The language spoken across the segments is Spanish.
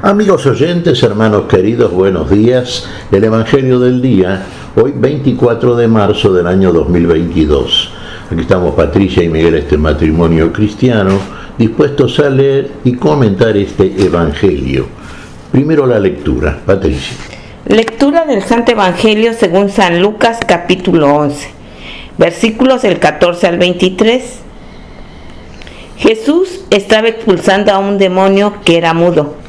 Amigos oyentes, hermanos queridos, buenos días. El Evangelio del día, hoy 24 de marzo del año 2022. Aquí estamos Patricia y Miguel, este matrimonio cristiano, dispuestos a leer y comentar este Evangelio. Primero la lectura. Patricia. Lectura del Santo Evangelio según San Lucas, capítulo 11, versículos del 14 al 23. Jesús estaba expulsando a un demonio que era mudo.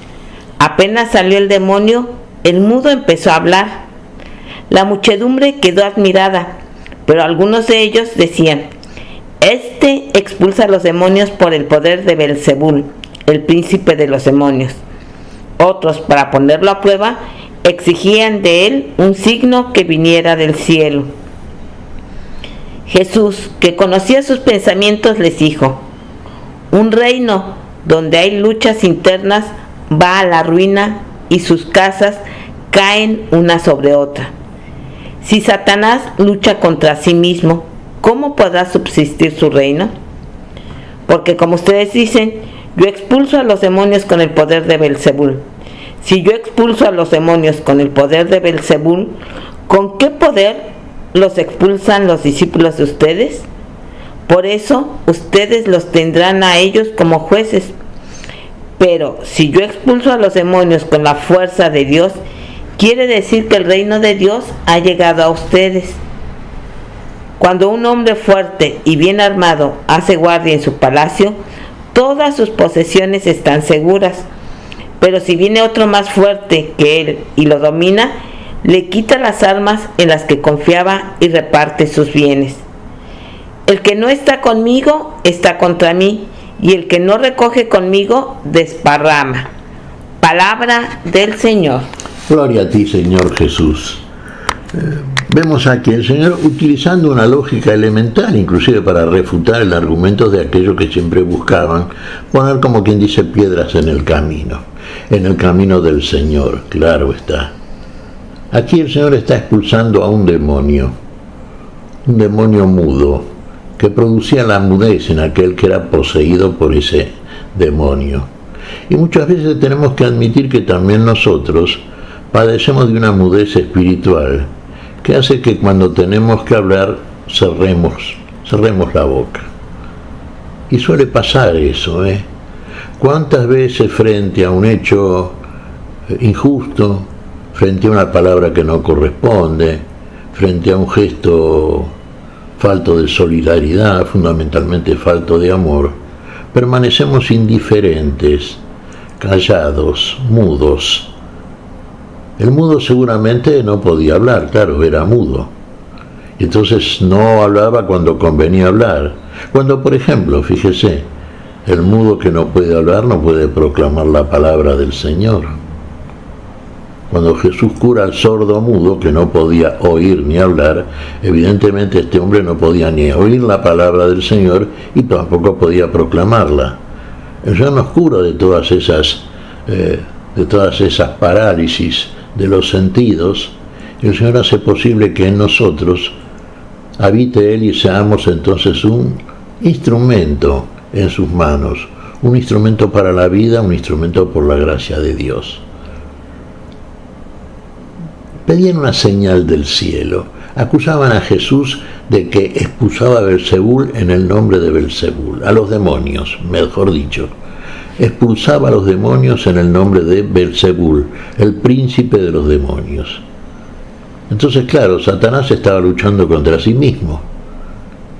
Apenas salió el demonio, el mudo empezó a hablar. La muchedumbre quedó admirada, pero algunos de ellos decían: Este expulsa a los demonios por el poder de Belzebul, el príncipe de los demonios. Otros, para ponerlo a prueba, exigían de él un signo que viniera del cielo. Jesús, que conocía sus pensamientos, les dijo: Un reino donde hay luchas internas va a la ruina y sus casas caen una sobre otra. Si Satanás lucha contra sí mismo, ¿cómo podrá subsistir su reino? Porque como ustedes dicen, yo expulso a los demonios con el poder de Belzebul. Si yo expulso a los demonios con el poder de Belzebul, ¿con qué poder los expulsan los discípulos de ustedes? Por eso ustedes los tendrán a ellos como jueces. Pero si yo expulso a los demonios con la fuerza de Dios, quiere decir que el reino de Dios ha llegado a ustedes. Cuando un hombre fuerte y bien armado hace guardia en su palacio, todas sus posesiones están seguras. Pero si viene otro más fuerte que él y lo domina, le quita las armas en las que confiaba y reparte sus bienes. El que no está conmigo está contra mí, y el que no recoge conmigo desparrama. Palabra del Señor. Gloria a ti, Señor Jesús. Vemos aquí el Señor utilizando una lógica elemental, inclusive para refutar el argumento de aquellos que siempre buscaban poner, como quien dice, piedras en el camino del Señor, claro está. Aquí el Señor está expulsando a un demonio mudo, que producía la mudez en aquel que era poseído por ese demonio. Y muchas veces tenemos que admitir que también nosotros padecemos de una mudez espiritual que hace que cuando tenemos que hablar cerremos la boca. Y suele pasar eso, ¿Cuántas veces frente a un hecho injusto, frente a una palabra que no corresponde, frente a un gesto falto de solidaridad, fundamentalmente falto de amor, permanecemos indiferentes, callados, mudos? El mudo seguramente no podía hablar, claro, era mudo. Entonces no hablaba cuando convenía hablar. Cuando, por ejemplo, fíjese, el mudo que no puede hablar no puede proclamar la palabra del Señor. Cuando Jesús cura al sordo mudo que no podía oír ni hablar, evidentemente este hombre no podía ni oír la palabra del Señor y tampoco podía proclamarla. El Señor nos cura de todas esas parálisis de los sentidos, y el Señor hace posible que en nosotros habite Él y seamos entonces un instrumento en sus manos, un instrumento para la vida, un instrumento por la gracia de Dios. Pedían una señal del cielo. Acusaban a Jesús de que expulsaba a Belzebul en el nombre de Belzebul, a los demonios, mejor dicho. Expulsaba a los demonios en el nombre de Belzebul, el príncipe de los demonios. Entonces, claro, Satanás estaba luchando contra sí mismo.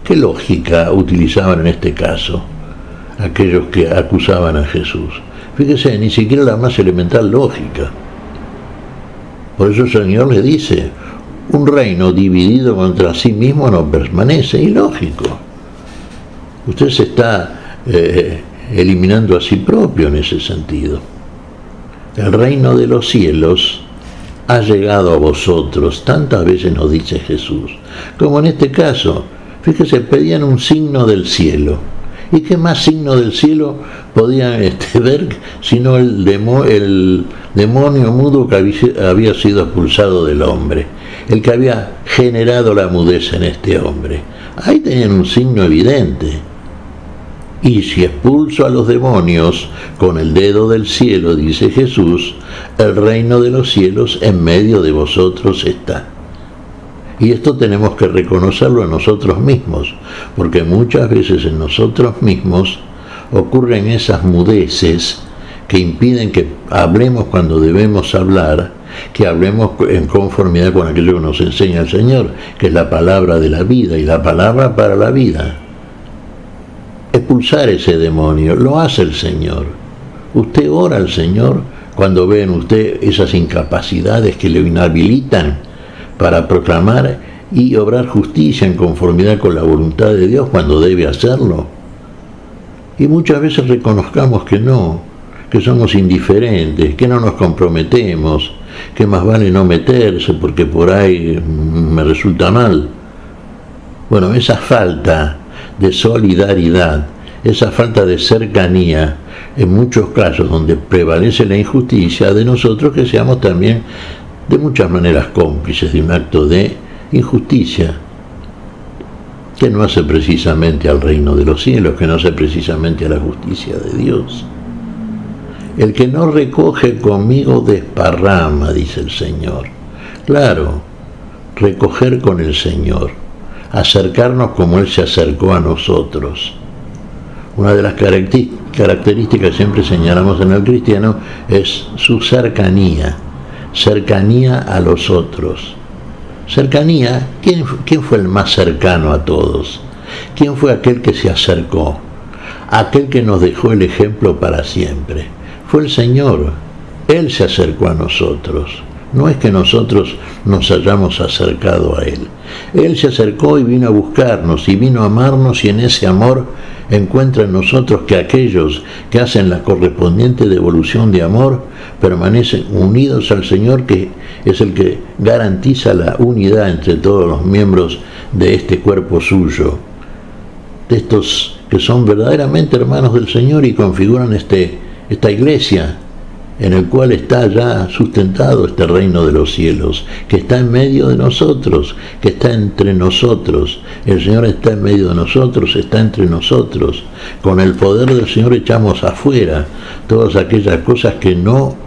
¿Qué lógica utilizaban en este caso aquellos que acusaban a Jesús? Fíjese, ni siquiera la más elemental lógica. Por eso el Señor le dice: un reino dividido contra sí mismo no permanece. Ilógico. Usted se está eliminando a sí propio en ese sentido. El reino de los cielos ha llegado a vosotros. Tantas veces nos dice Jesús. Como en este caso, fíjese, pedían un signo del cielo. ¿Y qué más signo del cielo podían ver sino el demonio mudo que había sido expulsado del hombre, el que había generado la mudez en este hombre? Ahí tenían un signo evidente. Y si expulso a los demonios con el dedo del cielo, dice Jesús, el reino de los cielos en medio de vosotros está. Y esto tenemos que reconocerlo en nosotros mismos, porque muchas veces en nosotros mismos ocurren esas mudeces que impiden que hablemos cuando debemos hablar, que hablemos en conformidad con aquello que nos enseña el Señor, que es la palabra de la vida y la palabra para la vida. Expulsar ese demonio lo hace el Señor. Usted ora al Señor cuando ve en usted esas incapacidades que le inhabilitan para proclamar y obrar justicia en conformidad con la voluntad de Dios cuando debe hacerlo. Y muchas veces reconozcamos que no, que somos indiferentes, que no nos comprometemos, que más vale no meterse porque por ahí me resulta mal. Bueno, esa falta de solidaridad, esa falta de cercanía, en muchos casos donde prevalece la injusticia, de nosotros que seamos también de muchas maneras cómplices de un acto de injusticia que no hace precisamente al reino de los cielos, que no hace precisamente a la justicia de Dios. El que no recoge conmigo desparrama, dice el Señor. Claro, recoger con el Señor, acercarnos como Él se acercó a nosotros. Una de las características que siempre señalamos en el cristiano es su cercanía, cercanía a los otros. Cercanía, ¿quién fue el más cercano a todos? ¿Quién fue aquel que se acercó? Aquel que nos dejó el ejemplo para siempre. Fue el Señor. Él se acercó a nosotros. No es que nosotros nos hayamos acercado a Él. Él se acercó y vino a buscarnos y vino a amarnos, y en ese amor encuentra en nosotros que aquellos que hacen la correspondiente devolución de amor permanecen unidos al Señor, que es el que garantiza la unidad entre todos los miembros de este cuerpo suyo, de estos que son verdaderamente hermanos del Señor y configuran esta iglesia en el cual está ya sustentado este reino de los cielos, que está en medio de nosotros, que está entre nosotros. El Señor está en medio de nosotros, está entre nosotros. Con el poder del Señor echamos afuera todas aquellas cosas que no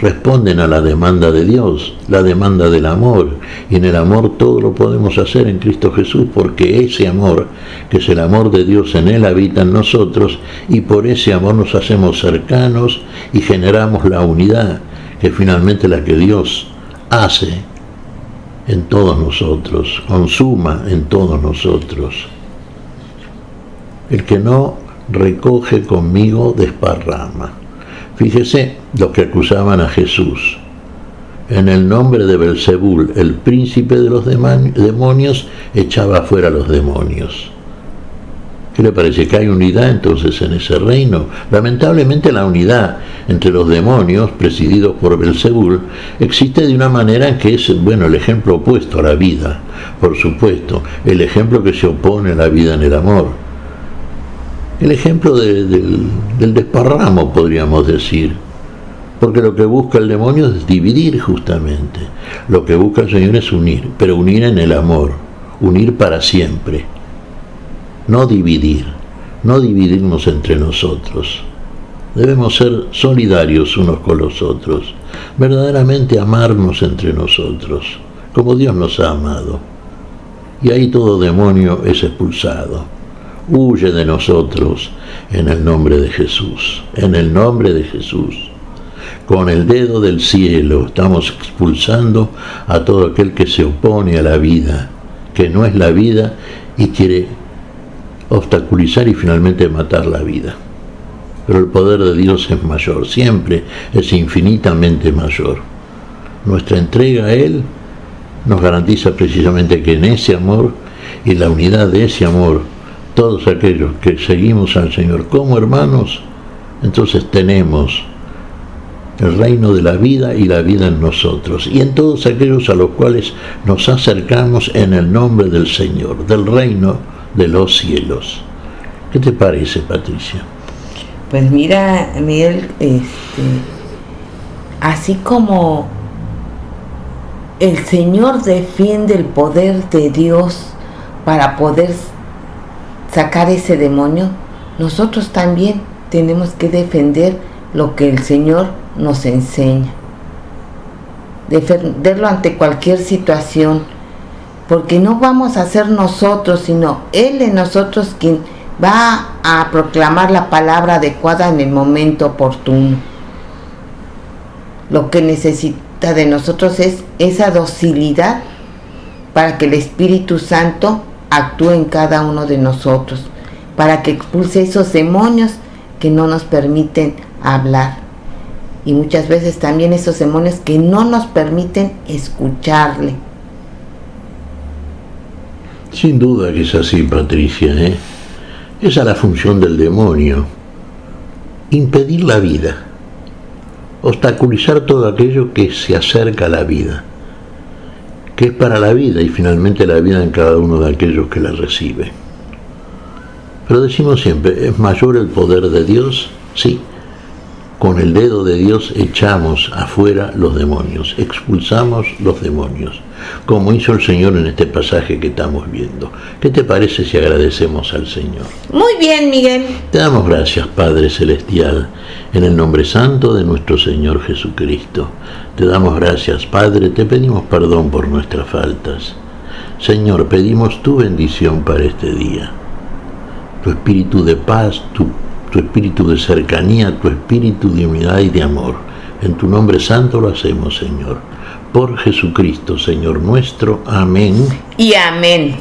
responden a la demanda de Dios, la demanda del amor. Y en el amor todo lo podemos hacer en Cristo Jesús, porque ese amor, que es el amor de Dios, en Él habita en nosotros, y por ese amor nos hacemos cercanos y generamos la unidad, que finalmente la que Dios hace en todos nosotros, consuma en todos nosotros. El que no recoge conmigo desparrama. Fíjese los que acusaban a Jesús. En el nombre de Belzebul, el príncipe de los demonios, echaba fuera a los demonios. ¿Qué le parece? ¿Que hay unidad entonces en ese reino? Lamentablemente la unidad entre los demonios, presididos por Belzebul, existe de una manera en que es, el ejemplo opuesto a la vida, por supuesto, el ejemplo que se opone a la vida en el amor. El ejemplo del desparramo, podríamos decir, porque lo que busca el demonio es dividir justamente. Lo que busca el Señor es unir, pero unir en el amor, unir para siempre. No dividir, no dividirnos entre nosotros. Debemos ser solidarios unos con los otros, verdaderamente amarnos entre nosotros, como Dios nos ha amado. Y ahí todo demonio es expulsado. Huye de nosotros en el nombre de Jesús, en el nombre de Jesús. Con el dedo del cielo estamos expulsando a todo aquel que se opone a la vida, que no es la vida y quiere obstaculizar y finalmente matar la vida. Pero el poder de Dios es mayor, siempre es infinitamente mayor. Nuestra entrega a Él nos garantiza precisamente que en ese amor y la unidad de ese amor, todos aquellos que seguimos al Señor como hermanos, entonces tenemos el reino de la vida y la vida en nosotros, y en todos aquellos a los cuales nos acercamos en el nombre del Señor, del reino de los cielos. ¿Qué te parece, Patricia? Pues mira, Miguel, así como el Señor defiende el poder de Dios para poder sacar ese demonio, nosotros también tenemos que defender lo que el Señor nos enseña. Defenderlo ante cualquier situación, porque no vamos a ser nosotros, sino Él en nosotros quien va a proclamar la palabra adecuada en el momento oportuno. Lo que necesita de nosotros es esa docilidad para que el Espíritu Santo actúe en cada uno de nosotros, para que expulse esos demonios que no nos permiten hablar, y muchas veces también esos demonios que no nos permiten escucharle. Sin duda que es así, Patricia, ¿eh? Esa es la función del demonio: impedir la vida, obstaculizar todo aquello que se acerca a la vida, que es para la vida y finalmente la vida en cada uno de aquellos que la recibe. Pero decimos siempre, ¿es mayor el poder de Dios? Sí. Con el dedo de Dios echamos afuera los demonios, expulsamos los demonios, como hizo el Señor en este pasaje que estamos viendo. ¿Qué te parece si agradecemos al Señor? Muy bien, Miguel. Te damos gracias, Padre Celestial, en el nombre santo de nuestro Señor Jesucristo. Te damos gracias, Padre, te pedimos perdón por nuestras faltas. Señor, pedimos tu bendición para este día, tu espíritu de paz, tu espíritu de cercanía, tu espíritu de unidad y de amor. En tu nombre santo lo hacemos, Señor. Por Jesucristo, Señor nuestro. Amén. Y amén.